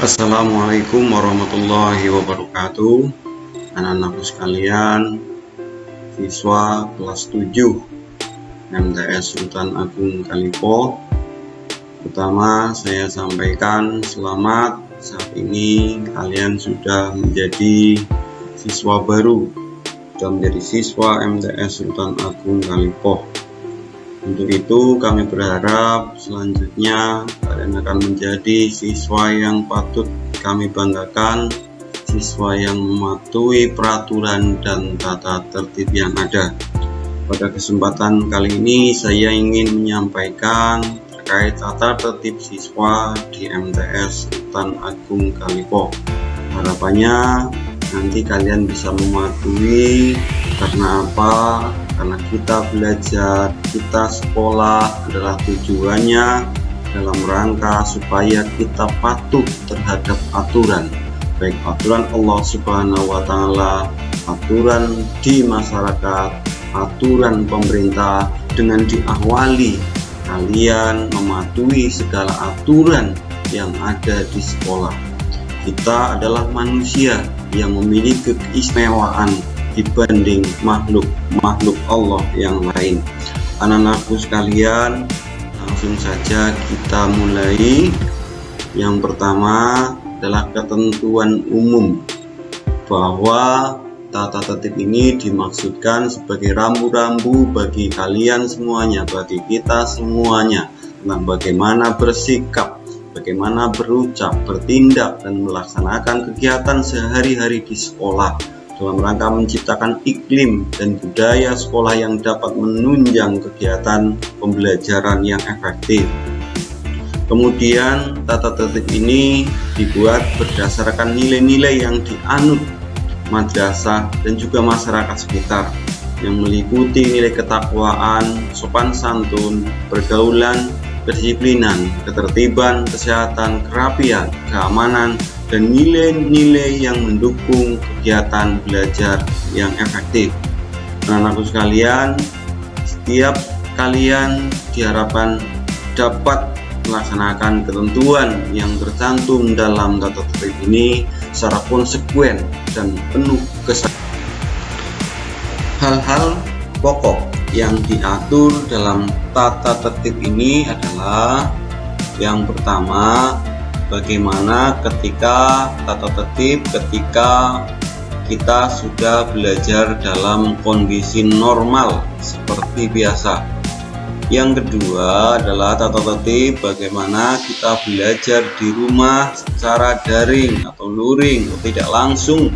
Assalamualaikum warahmatullahi wabarakatuh. Anak-anakku sekalian, siswa kelas 7 MTS Sultan Agung Kalipo. Pertama, saya sampaikan selamat. Saat ini kalian sudah menjadi siswa baru, sudah menjadi siswa MTS Sultan Agung Kalipo. Untuk itu kami berharap selanjutnya kalian akan menjadi siswa yang patut kami banggakan, siswa yang mematuhi peraturan dan tata tertib yang ada. Pada kesempatan kali ini saya ingin menyampaikan terkait tata tertib siswa di MTS Sultan Agung Kalipo. Harapannya nanti kalian bisa mematuhi. Karena apa? Karena kita belajar, kita sekolah adalah tujuannya dalam rangka supaya kita patuh terhadap aturan, baik aturan Allah Subhanahu wa Ta'ala, aturan di masyarakat, aturan pemerintah, dengan diawali kalian mematuhi segala aturan yang ada di sekolah. Kita adalah manusia yang memiliki keistimewaan dibanding makhluk Allah yang lain. Anak-anakku sekalian, langsung saja kita mulai. Yang pertama adalah ketentuan umum bahwa tata tertib ini dimaksudkan sebagai rambu-rambu bagi kalian semuanya, bagi kita semuanya, tentang bagaimana bersikap, bagaimana berucap, bertindak, dan melaksanakan kegiatan sehari-hari di sekolah dalam rangka menciptakan iklim dan budaya sekolah yang dapat menunjang kegiatan pembelajaran yang efektif. Kemudian tata tertib ini dibuat berdasarkan nilai-nilai yang dianut madrasah dan juga masyarakat sekitar, yang meliputi nilai ketakwaan, sopan santun, pergaulan, kedisiplinan, ketertiban, kesehatan, kerapian, keamanan, dan nilai-nilai yang mendukung kegiatan belajar yang efektif. Anak-anakku sekalian, setiap kalian diharapkan dapat melaksanakan ketentuan yang tercantum dalam tata tertib ini secara konsekuen dan penuh kesadaran. Hal-hal pokok yang diatur dalam tata tertib ini adalah yang pertama, bagaimana ketika tata tertib ketika kita sudah belajar dalam kondisi normal seperti biasa. Yang kedua adalah tata tertib bagaimana kita belajar di rumah secara daring atau luring atau tidak langsung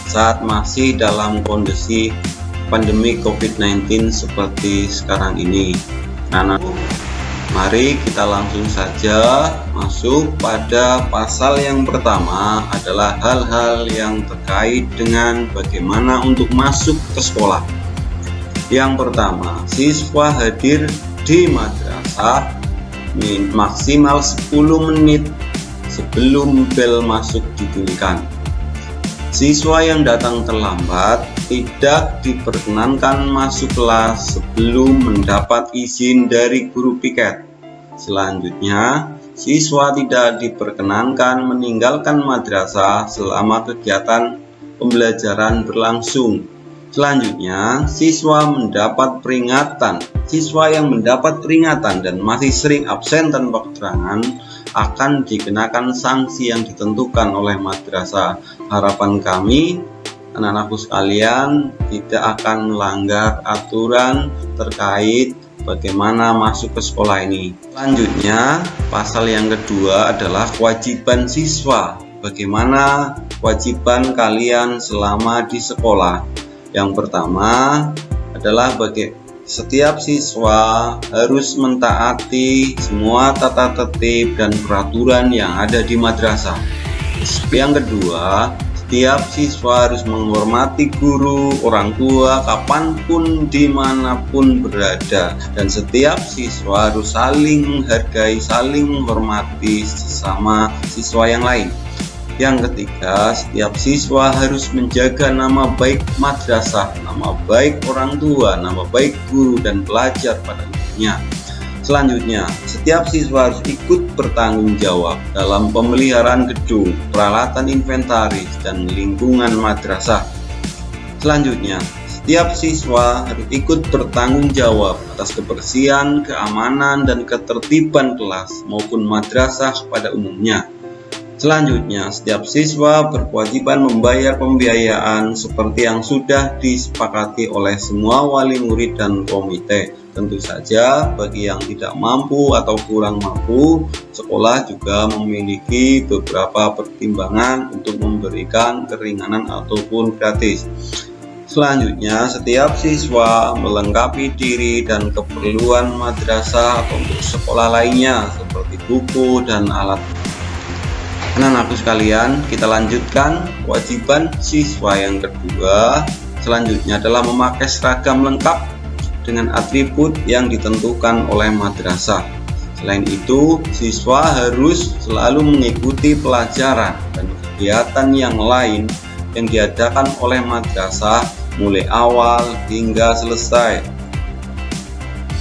saat masih dalam kondisi pandemi COVID-19 seperti sekarang ini. Mari kita langsung saja masuk pada pasal yang pertama, adalah hal-hal yang terkait dengan bagaimana untuk masuk ke sekolah. Yang pertama, siswa hadir di madrasah maksimal 10 menit sebelum bel masuk dibunyikan. Siswa yang datang terlambat tidak diperkenankan masuk kelas sebelum mendapat izin dari guru piket. Selanjutnya, siswa tidak diperkenankan meninggalkan madrasah selama kegiatan pembelajaran berlangsung. Selanjutnya, siswa yang mendapat peringatan dan masih sering absen tanpa keterangan akan dikenakan sanksi yang ditentukan oleh madrasah. Harapan kami, anak-anakku sekalian, tidak akan melanggar aturan terkait bagaimana masuk ke sekolah ini. Selanjutnya, pasal yang kedua adalah kewajiban siswa. Bagaimana kewajiban kalian selama di sekolah? Yang pertama adalah setiap siswa harus mentaati semua tata tertib dan peraturan yang ada di madrasah. Yang kedua, setiap siswa harus menghormati guru, orang tua, kapanpun, dimanapun berada. Dan setiap siswa harus saling menghargai, saling menghormati sesama siswa yang lain. Yang ketiga, setiap siswa harus menjaga nama baik madrasah, nama baik orang tua, nama baik guru dan pelajar pada umumnya. Selanjutnya, setiap siswa harus ikut bertanggung jawab dalam pemeliharaan gedung, peralatan inventaris, dan lingkungan madrasah. Selanjutnya, setiap siswa harus ikut bertanggung jawab atas kebersihan, keamanan, dan ketertiban kelas maupun madrasah pada umumnya. Selanjutnya, setiap siswa berkewajiban membayar pembiayaan seperti yang sudah disepakati oleh semua wali murid dan komite. Tentu saja, bagi yang tidak mampu atau kurang mampu, sekolah juga memiliki beberapa pertimbangan untuk memberikan keringanan ataupun gratis. Selanjutnya, setiap siswa melengkapi diri dan keperluan madrasah atau untuk sekolah lainnya seperti buku dan alat. Anak-anakku sekalian, kita lanjutkan kewajiban siswa yang kedua. Selanjutnya adalah memakai seragam lengkap dengan atribut yang ditentukan oleh madrasah. Selain itu, siswa harus selalu mengikuti pelajaran dan kegiatan yang lain yang diadakan oleh madrasah mulai awal hingga selesai.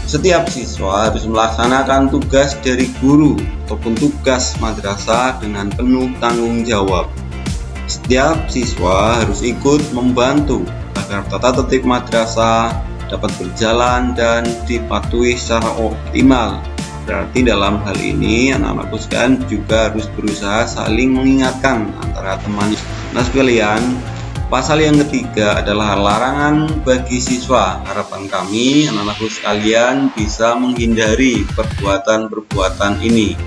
Setiap siswa harus melaksanakan tugas dari guru ataupun tugas madrasah dengan penuh tanggung jawab. Setiap siswa harus ikut membantu agar tata tertib madrasah dapat berjalan dan dipatuhi secara optimal. Berarti dalam hal ini anak-anakku sekalian juga harus berusaha saling mengingatkan antara teman. Nah sekalian, pasal yang ketiga adalah larangan bagi siswa. Harapan kami anak-anakku sekalian bisa menghindari perbuatan-perbuatan ini.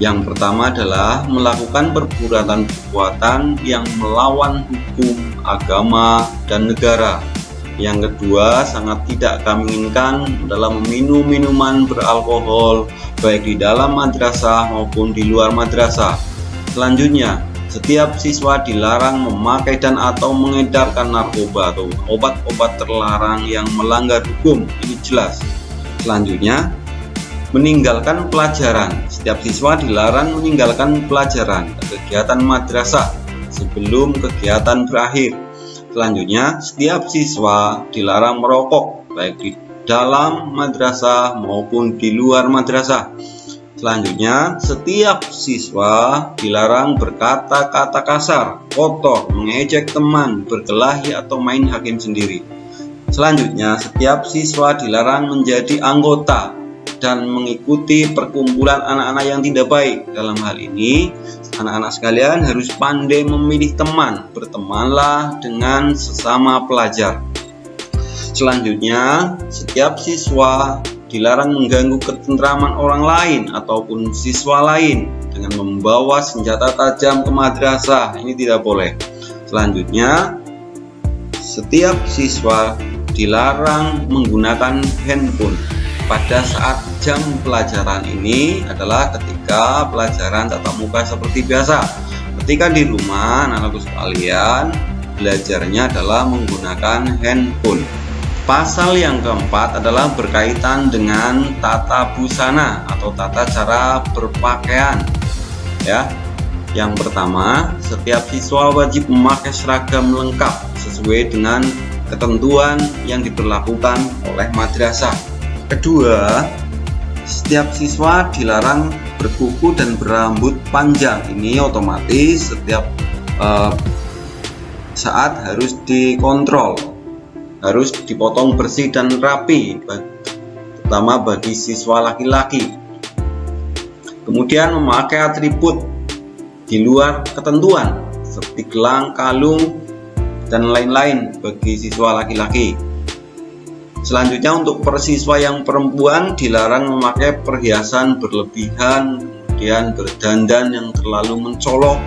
Yang pertama adalah melakukan perbuatan yang melawan hukum, agama, dan negara. Yang kedua, sangat tidak kami inginkan adalah meminum minuman beralkohol baik di dalam madrasah maupun di luar madrasah. Selanjutnya, setiap siswa dilarang memakai dan atau mengedarkan narkoba atau obat-obat terlarang yang melanggar hukum. Ini jelas. Selanjutnya, meninggalkan pelajaran. Setiap siswa dilarang meninggalkan pelajaran dan kegiatan madrasah sebelum kegiatan berakhir. Selanjutnya, setiap siswa dilarang merokok baik di dalam madrasah maupun di luar madrasah. Selanjutnya, setiap siswa dilarang berkata-kata kasar, kotor, mengejek teman, berkelahi atau main hakim sendiri. Selanjutnya, setiap siswa dilarang menjadi anggota dan mengikuti perkumpulan anak-anak yang tidak baik. Dalam hal ini, anak-anak sekalian harus pandai memilih teman. Bertemanlah dengan sesama pelajar. Selanjutnya, setiap siswa dilarang mengganggu ketentraman orang lain ataupun siswa lain dengan membawa senjata tajam ke madrasah. Ini tidak boleh. Selanjutnya, setiap siswa dilarang menggunakan handphone pada saat jam pelajaran. Ini adalah ketika pelajaran tatap muka seperti biasa. Ketika di rumah, anak-anakku sekalian, belajarnya adalah menggunakan handphone. Pasal yang keempat adalah berkaitan dengan tata busana atau tata cara berpakaian. Ya, yang pertama, setiap siswa wajib memakai seragam lengkap sesuai dengan ketentuan yang diberlakukan oleh madrasah. Kedua, setiap siswa dilarang berkuku dan berambut panjang. Ini otomatis setiap saat harus dikontrol, harus dipotong bersih dan rapi, terutama bagi siswa laki-laki. Kemudian memakai atribut di luar ketentuan seperti gelang, kalung, dan lain-lain bagi siswa laki-laki. Selanjutnya, untuk persiswa yang perempuan dilarang memakai perhiasan berlebihan, kemudian berdandan yang terlalu mencolok,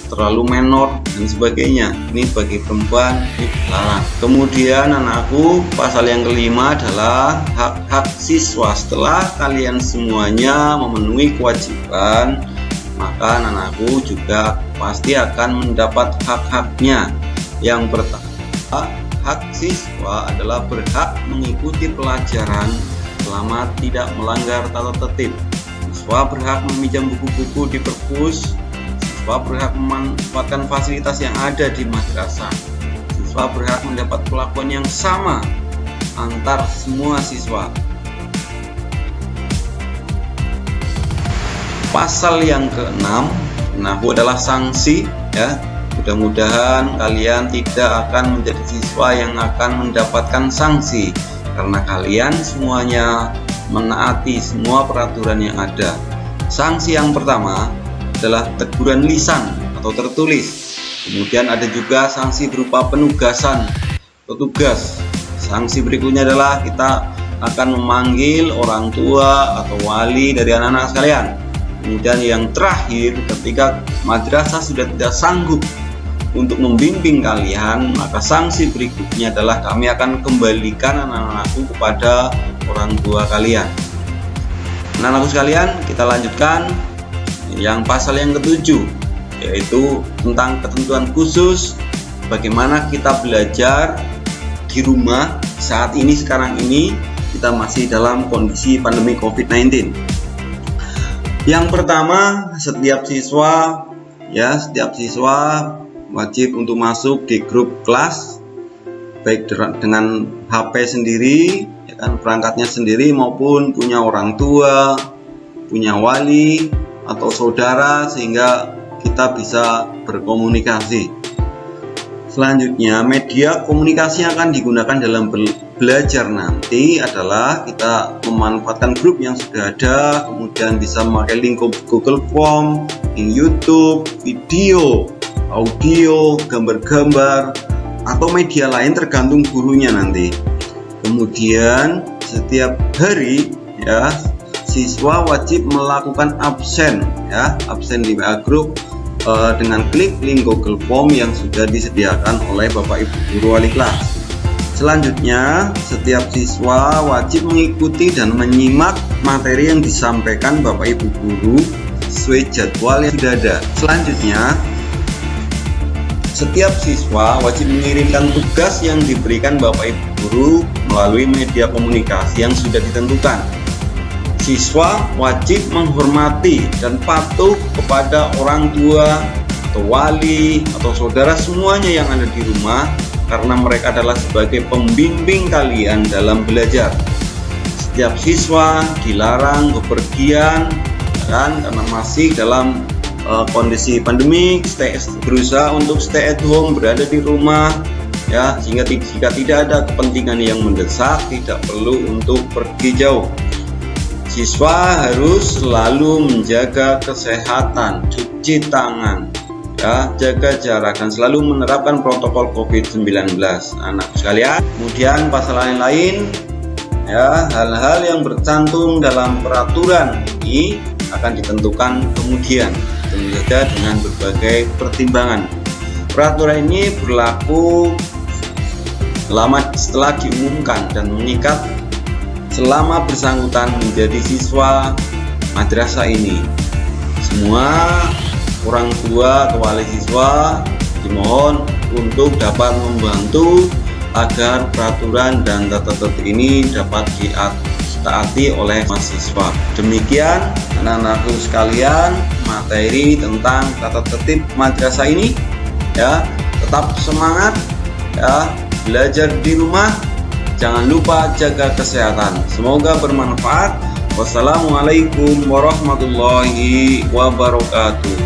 terlalu menor, dan sebagainya. Ini bagi perempuan ini dilarang. Kemudian anakku, pasal yang kelima adalah hak-hak siswa. Setelah kalian semuanya memenuhi kewajiban, maka anakku juga pasti akan mendapat hak-haknya. Yang pertama, hak siswa adalah berhak mengikuti pelajaran selama tidak melanggar tata tertib. Siswa berhak meminjam buku-buku di perpus. Siswa berhak memanfaatkan fasilitas yang ada di madrasah. Siswa berhak mendapat perlakuan yang sama antar semua siswa. pasal yang ke-6, nahu adalah sanksi ya. Mudah-mudahan kalian tidak akan menjadi siswa yang akan mendapatkan sanksi karena kalian semuanya menaati semua peraturan yang ada. Sanksi yang pertama adalah teguran lisan atau tertulis. Kemudian ada juga sanksi berupa penugasan petugas. Sanksi berikutnya adalah kita akan memanggil orang tua atau wali dari anak-anak sekalian. Kemudian yang terakhir, ketika madrasah sudah tidak sanggup untuk membimbing kalian, maka sanksi berikutnya adalah kami akan kembalikan anak-anakku kepada orang tua kalian. Anak-anakku sekalian, kita lanjutkan yang pasal yang ke-7, yaitu tentang ketentuan khusus bagaimana kita belajar di rumah saat ini. Sekarang ini kita masih dalam kondisi pandemi COVID-19. Yang pertama, setiap siswa wajib untuk masuk di grup kelas, baik dengan HP sendiri, ya kan, perangkatnya sendiri, maupun punya orang tua, punya wali atau saudara, sehingga kita bisa berkomunikasi. Selanjutnya, media komunikasi yang akan digunakan dalam belajar nanti adalah kita memanfaatkan grup yang sudah ada, kemudian bisa memakai link Google Form, link YouTube, video, audio, gambar-gambar, atau media lain tergantung gurunya nanti. Kemudian setiap hari ya, siswa wajib melakukan absen di WA group dengan klik link Google Form yang sudah disediakan oleh Bapak Ibu guru wali kelas. Selanjutnya, setiap siswa wajib mengikuti dan menyimak materi yang disampaikan Bapak Ibu guru sesuai jadwal yang sudah ada. Selanjutnya, setiap siswa wajib mengirimkan tugas yang diberikan Bapak Ibu guru melalui media komunikasi yang sudah ditentukan. Siswa wajib menghormati dan patuh kepada orang tua atau wali atau saudara semuanya yang ada di rumah, karena mereka adalah sebagai pembimbing kalian dalam belajar. Setiap siswa dilarang bepergian karena masih dalam kondisi pandemi, berusaha untuk stay at home, berada di rumah ya, sehingga jika tidak ada kepentingan yang mendesak tidak perlu untuk pergi jauh. Siswa harus selalu menjaga kesehatan, cuci tangan ya, jaga jarak, dan selalu menerapkan protokol COVID-19 anak sekalian. Kemudian pasal lain-lain ya, hal-hal yang bercantum dalam peraturan ini akan ditentukan kemudian, tentu saja dengan berbagai pertimbangan. Peraturan ini berlaku setelah diumumkan dan mengikat selama bersangkutan menjadi siswa madrasah ini. Semua orang tua atau wali siswa dimohon untuk dapat membantu agar peraturan dan tata tertib ini dapat ditaati oleh mahasiswa. Demikian anak-anakku sekalian, materi tentang tata tertib madrasah ini ya. Tetap semangat ya, belajar di rumah, jangan lupa jaga kesehatan. Semoga bermanfaat. Wassalamualaikum warahmatullahi wabarakatuh.